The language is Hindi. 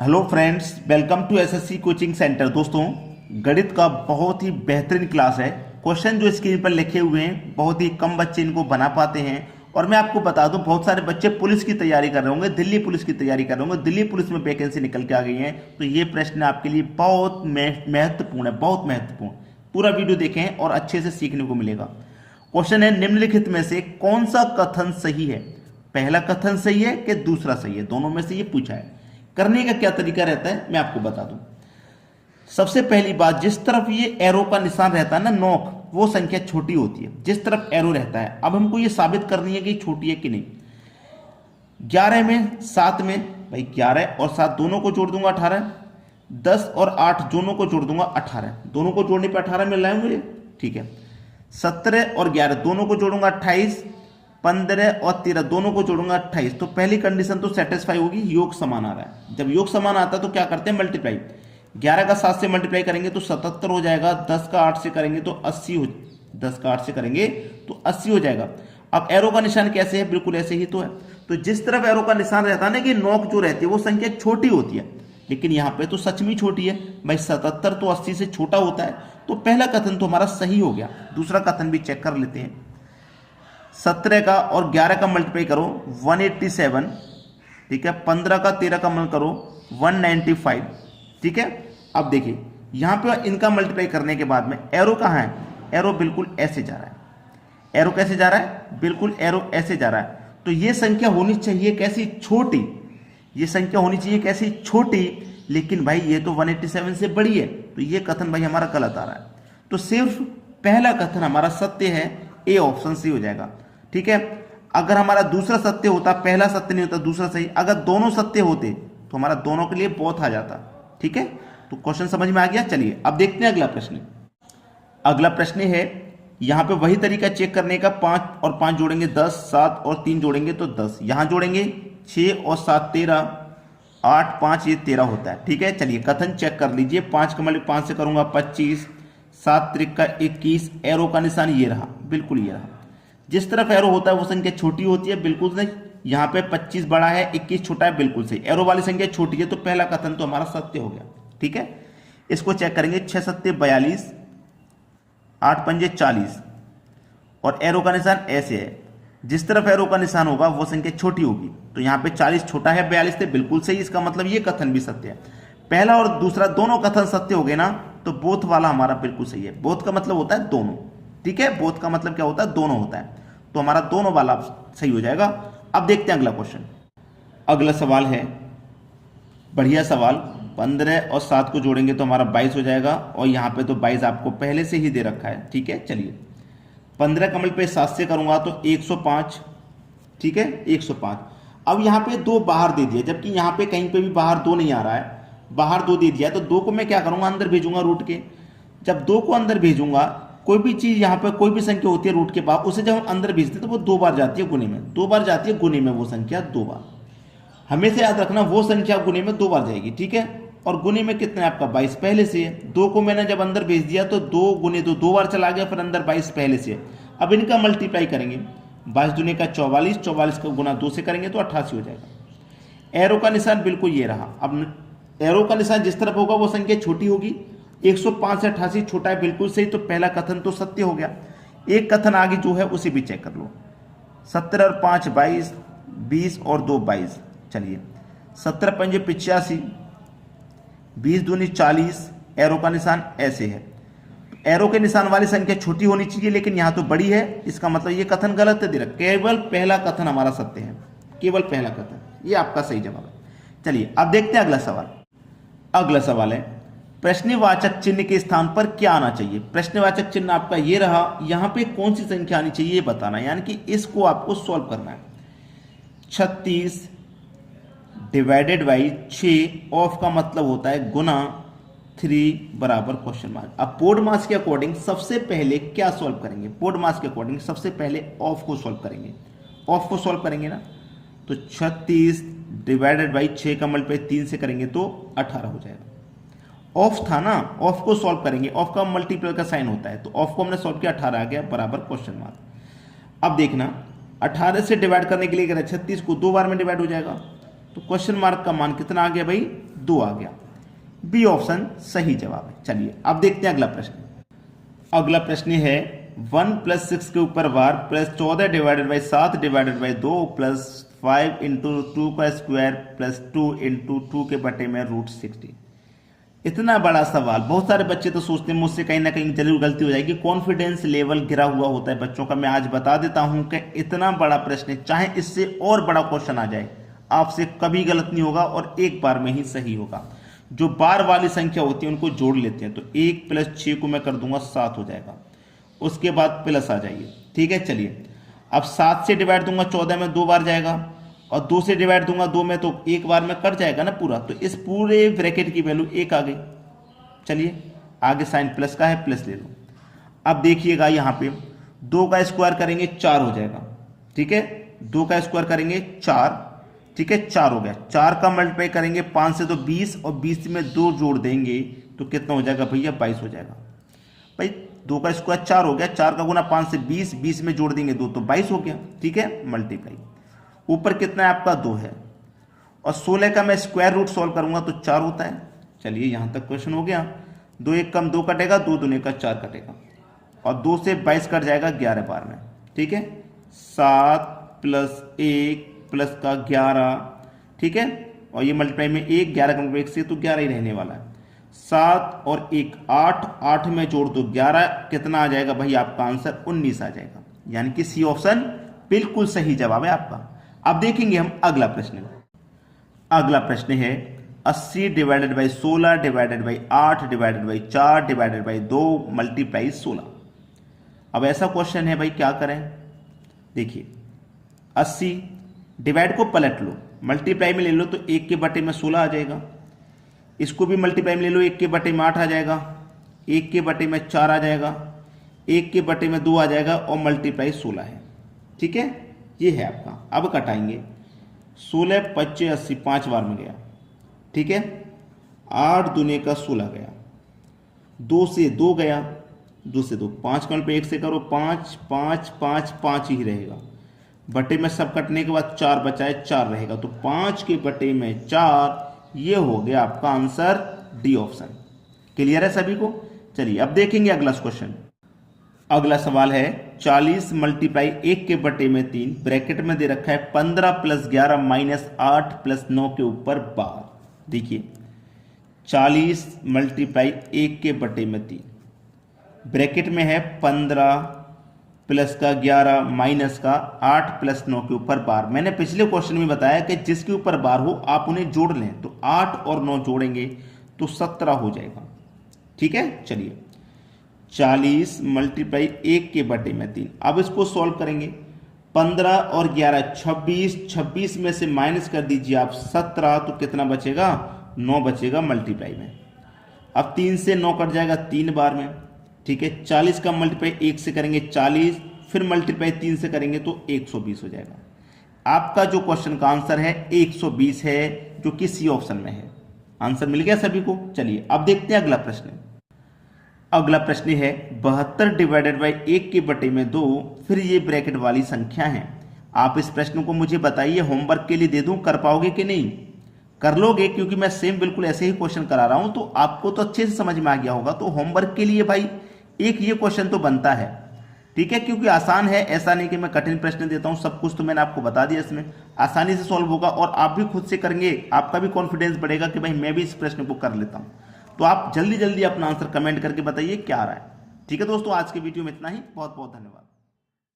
Hello friends, welcome to SSC coaching centre. दोस्तों, गणित का बहुत ही बेहतरीन क्लास है। क्वेश्चन जो स्क्रीन पर लिखे हुए हैं बहुत ही कम बच्चे इनको बना पाते हैं। और मैं आपको बता दूं, बहुत सारे बच्चे पुलिस की तैयारी कर रहे होंगे, दिल्ली पुलिस की तैयारी कर रहे होंगे, दिल्ली पुलिस में वैकेंसी निकल के आ गई है। तो ये प्रश्न आपके लिए बहुत महत्वपूर्ण है, बहुत महत्वपूर्ण। पूरा वीडियो देखें और अच्छे से सीखने को मिलेगा। क्वेश्चन है, निम्नलिखित में से कौन सा कथन सही है? पहला कथन सही है कि दूसरा सही है? दोनों में से ये पूछा है। करने का क्या तरीका रहता है मैं आपको बता दूं। सबसे पहली बात, जिस तरफ ये एरो का निशान रहता है ना, नोक, वो संख्या छोटी होती है जिस तरफ एरो रहता है। अब हमको ये साबित करनी है कि छोटी है कि नहीं। 11 में 7 में, भाई 11 और 7 दोनों को जोड़ दूंगा 18, 10 और 8 दोनों को जोड़ दूंगा 18, दोनों को जोड़ने पे 18 मिल रहा है मुझे, ठीक है। 17 और 11 दोनों को जोड़ूंगा 28, 15 और 13 दोनों को जोड़ूंगा 28। तो पहली कंडीशन तो सेटिस्फाई होगी, योग समान आ रहा है। जब योग समान आता है तो क्या करते हैं, मल्टीप्लाई। 11 का 7 से मल्टीप्लाई करेंगे तो 77 हो जाएगा, 10 का 8 से करेंगे तो 80 हो, 10 का 8 से करेंगे तो 80 हो जाएगा। अब एरो का निशान कैसे है, बिल्कुल ऐसे ही तो है। तो जिस तरफ एरो का निशान रहता है ना, कि नोक जो रहती है वो संख्या छोटी होती है, लेकिन यहां पे तो सच में छोटी है भाई। 77 तो 80 से छोटा होता है। तो पहला कथन तो हमारा सही हो गया। दूसरा कथन भी चेक कर लेते हैं। 17 का और 11 का मल्टीप्लाई करो 187, ठीक है। 15 का 13 का मल्टीप्लाई करो 195, ठीक है। अब देखिए यहां पे इनका मल्टीप्लाई करने के बाद में एरो कहां है, एरो बिल्कुल ऐसे जा रहा है। एरो कैसे जा रहा है, बिल्कुल एरो ऐसे जा रहा है। तो ये संख्या होनी चाहिए कैसी, छोटी। ये संख्या होनी चाहिए कैसी, छोटी। लेकिन भाई ये तो 187 से बड़ी है, तो ये कथन भाई हमारा गलत आ रहा है। तो सिर्फ पहला कथन हमारा सत्य है, ए ऑप्शन सी हो जाएगा, ठीक है। अगर हमारा दूसरा सत्य होता, पहला सत्य नहीं होता, दूसरा सही, अगर दोनों सत्य होते तो हमारा दोनों के लिए बहुत आ जाता, ठीक है। तो क्वेश्चन समझ में आ गया। चलिए अब देखते हैं अगला प्रश्न। अगला प्रश्न है, यहां पे वही तरीका चेक करने का। 5 और 5 जोड़ेंगे 10, 7 और 3 जोड़ेंगे तो 10, यहां जोड़ेंगे 6 और 7 13, 8 5 ये 13 होता है, ठीक है। चलिए कथन चेक कर लीजिए। 5 का मल्टीप्लाई 5 से करूंगा 25, 7 त्रिक का 21, एरो का निशान ये रहा, बिल्कुल ये रहा। जिस तरफ एरो होता है वो संख्या छोटी होती है, बिल्कुल नहीं। यहाँ पे 25 बड़ा है, 21 छोटा है, बिल्कुल सही। एरो वाली संख्या छोटी है, तो पहला कथन तो हमारा सत्य हो गया, ठीक है। इसको चेक करेंगे। 6 सत्ते 42, 8 पंजे 40, और एरो का निशान ऐसे है। जिस तरफ एरो का निशान होगा वो संख्या छोटी होगी। तो यहाँ पे 40 छोटा है 42 से, बिल्कुल सही। इसका मतलब ये कथन भी सत्य है। पहला और दूसरा दोनों कथन सत्य हो गए ना, तो बोथ वाला हमारा बिल्कुल सही है। बोथ का मतलब होता है दोनों, ठीक है। बोथ का मतलब क्या होता है, दोनों होता है। तो हमारा दोनों वाला सही हो जाएगा। अब देखते हैं अगला क्वेश्चन। अगला सवाल है बढ़िया सवाल। 15 और 7 को जोड़ेंगे तो हमारा 22 हो जाएगा, और यहाँ पे तो 22 आपको पहले से ही दे रखा है, ठीक है। चलिए 15 कमल पे 7 से करूंगा तो 105, ठीक है, 105। अब यहाँ पे 2 बाहर दे दिया, जबकि यहाँ पे कहीं पे भी बाहर 2 नहीं आ रहा है। बाहर 2 दे दिया, तो 2 को मैं क्या करूंगा, अंदर भेजूंगा रूट के। जब 2 को अंदर भेजूंगा, कोई भी चीज यहाँ पे कोई भी संख्या होती है रूट के बाद, उसे जब हम अंदर भेजते हैं तो वो 2 बार जाती है गुने में, 2 बार जाती है गुने में, वो संख्या 2 बार। हमेशा याद रखना, वो संख्या गुने में 2 बार जाएगी, ठीक है। और गुने में कितना है आपका, 22 पहले से है। 2 को मैंने जब अंदर भेज दिया तो 2 गुने 2 2 बार चला गया, फिर अंदर 22 पहले से है। अब इनका मल्टीप्लाई करेंगे, 22 दूने का 44, 44 का गुना 2 से करेंगे तो 88 हो जाएगा। एरो का निशान बिल्कुल ये रहा। अब एरो का निशान जिस तरफ होगा वो संख्या छोटी होगी। 105 से 88 छोटा है, बिल्कुल सही। तो पहला कथन तो सत्य हो गया। एक कथन आगे जो है उसे भी चेक कर लो। 17 और 5 22, 20 और 2 22। चलिए 17 पंजे 85, 20 दूनी 40, एरो का निशान ऐसे है। एरो के निशान वाली संख्या छोटी होनी चाहिए, लेकिन यहां तो बड़ी है। इसका मतलब ये कथन गलत है दे रहा। केवल पहला कथन हमारा सत्य है, केवल पहला कथन, ये आपका सही जवाब है। चलिए अब देखते हैं अगला सवाल। अगला सवाल है, प्रश्नवाचक चिन्ह के स्थान पर क्या आना चाहिए। प्रश्नवाचक चिन्ह आपका ये रहा, यहां पे कौन सी संख्या आनी चाहिए ये बताना, यानी कि इसको आपको सॉल्व करना है। 36 डिवाइडेड बाई 6, ऑफ का मतलब होता है गुना 3 बराबर क्वेश्चन मार्क। अब बोर्ड मास के अकॉर्डिंग सबसे पहले क्या सॉल्व करेंगे, बोर्ड मास के अकॉर्डिंग सबसे पहले ऑफ को सॉल्व करेंगे। ऑफ को सॉल्व करेंगे ना, तो 36 डिवाइडेड बाई 6 का मल्टीप्लाई 3 से करेंगे तो 18 हो जाएगा। ऑफ था ना, ऑफ को सॉल्व करेंगे। ऑफ का मल्टीप्लाई का साइन होता है, तो ऑफ को हमने सॉल्व किया, 18 आ गया बराबर क्वेश्चन मार्क। अब देखना 18 से डिवाइड करने के लिए करें 36 को 2 बार में डिवाइड हो जाएगा, तो क्वेश्चन मार्क का मान कितना आ गया भाई, 2 आ गया। बी ऑप्शन सही जवाब है। चलिए अब देखते हैं अगला प्रश्न। अगला प्रश्न है 1 + 6 के ऊपर बार plus 14 divided by 7 divided by 2 plus 5 into 2 का स्क्वायर प्लस 2 इंटू 2 के बटे में √60। इतना बड़ा सवाल, बहुत सारे बच्चे तो सोचते हैं मुझसे कहीं ना कहीं जरूर गलती हो जाएगी, कॉन्फिडेंस लेवल गिरा हुआ होता है बच्चों का। मैं आज बता देता हूं कि इतना बड़ा प्रश्न, चाहे इससे और बड़ा क्वेश्चन आ जाए, आपसे कभी गलत नहीं होगा और एक बार में ही सही होगा। जो बार वाली संख्या होती है उनको जोड़ लेते हैं, तो 1 + 6 को मैं कर दूंगा 7 हो जाएगा, उसके बाद प्लस आ जाइए। ठीक है, चलिए अब 7 से डिवाइड दूंगा 14 में 2 बार जाएगा, और 2 से डिवाइड दूंगा 2 में तो 1 बार में कट जाएगा ना पूरा, तो इस पूरे ब्रैकेट की वैल्यू 1 आ गई। चलिए आगे साइन प्लस का है, प्लस ले लो। अब देखिएगा यहाँ पे 2 का स्क्वायर करेंगे 4 हो जाएगा। ठीक है, 2 का स्क्वायर करेंगे 4, ठीक है 4 हो गया। 4 का मल्टीप्लाई करेंगे 5 से तो 20, और 20 में 2 जोड़ देंगे तो कितना हो जाएगा भैया, 22 हो जाएगा। भाई 2 का स्क्वायर 4 हो गया, 4 का गुना 5 से 20, 20 में जोड़ देंगे 2 तो 22 हो गया। ठीक है, मल्टीप्लाई ऊपर कितना है आपका 2 है, और 16 का मैं स्क्वायर रूट सॉल्व करूंगा तो 4 होता है। चलिए यहां तक क्वेश्चन हो गया। 2 1 कम 2 कटेगा, 2 दूने का 4 कटेगा, और 2 से 22 कट जाएगा 11 बार में। ठीक है, 7 + 1 प्लस का 11, ठीक है, और ये मल्टीप्लाई में 1, 11 का 1 से तो 11 ही रहने वाला है। 7 और 1 8, 8 में जोड़ दो 11, कितना आ जाएगा भाई आपका आंसर 19 आ जाएगा। यानी कि सी ऑप्शन बिल्कुल सही जवाब है आपका। अब देखेंगे हम अगला प्रश्न। अगला प्रश्न है 80 divided by 16 divided by 8 divided by 4 divided by 2 multiply 16। अब ऐसा क्वेश्चन है भाई, क्या करें। देखिए 80 डिवाइड को पलट लो, मल्टीप्लाई में ले लो तो 1 के बटे में 16 आ जाएगा। इसको भी मल्टीप्लाई में ले लो, 1 के बटे में 8 आ जाएगा, 1 के बटे में 4 आ जाएगा, 1 के बटे में 2 आ जाएगा, और मल्टीप्लाई 16 है। ठीक है, ये है आपका। अब कटाएंगे 16 25 80 5 बार में गया। ठीक है, 8 दूने का 16 गया, 2 से 2 गया, 2 से 2, 5 का पे 1 से करो 5 5 5 5 ही रहेगा। बटे में सब कटने के बाद 4 बचा है, 4 रहेगा, तो 5 के बटे में 4, ये हो गया आपका आंसर डी ऑप्शन। क्लियर है सभी को। चलिए अब देखेंगे अगला क्वेश्चन। अगला सवाल है 40 × 1 के बटे में 3, ब्रैकेट में दे रखा है 15 + 11 - 8 + 9 के ऊपर बार। देखिए 40 × 1 के बटे में 3, ब्रैकेट में है 15 प्लस का 11 माइनस का 8 + 9 के ऊपर बार। मैंने पिछले क्वेश्चन में बताया कि जिसके ऊपर बार हो आप उन्हें जोड़ लें, तो 8 और 9 जोड़ेंगे तो 17 हो जाएगा। ठीक है, चलिए 40 × 1 के बटे में 3, अब इसको सॉल्व करेंगे। 15 और 11 26, 26 में से माइनस कर दीजिए आप 17, तो कितना बचेगा 9 बचेगा मल्टीप्लाई में। अब 3 से 9 कट जाएगा 3 बार में। ठीक है, 40 का मल्टीप्लाई 1 से करेंगे 40, फिर मल्टीप्लाई 3 से करेंगे तो 120 हो जाएगा। आपका जो क्वेश्चन का आंसर है 120 है, जो कि सी ऑप्शन में है। आंसर मिल गया सभी को। चलिए अब देखते हैं अगला प्रश्न। अगला प्रश्न है 72 डिवाइडेड बाई 1 के बटे में 2, फिर ये ब्रैकेट वाली संख्या है। आप इस प्रश्न को मुझे बताइए, होमवर्क के लिए दे दूं, कर पाओगे कि नहीं। कर लोगे, क्योंकि मैं सेम बिल्कुल ऐसे ही क्वेश्चन करा रहा हूं, तो आपको तो अच्छे से समझ में आ गया होगा। तो होमवर्क के लिए भाई एक ये क्वेश्चन तो बनता है। ठीक है, क्योंकि आसान है, ऐसा नहीं कि मैं कठिन प्रश्न देता हूं। सब कुछ तो मैंने आपको बता दिया, इसमें आसानी से सॉल्व होगा, और आप भी खुद से करेंगे, आपका भी कॉन्फिडेंस बढ़ेगा कि भाई मैं भी इस प्रश्न को कर लेता हूं। तो आप जल्दी जल्दी अपना आंसर कमेंट करके बताइए क्या आ रहा है। ठीक है दोस्तों, आज के वीडियो में इतना ही। बहुत बहुत धन्यवाद।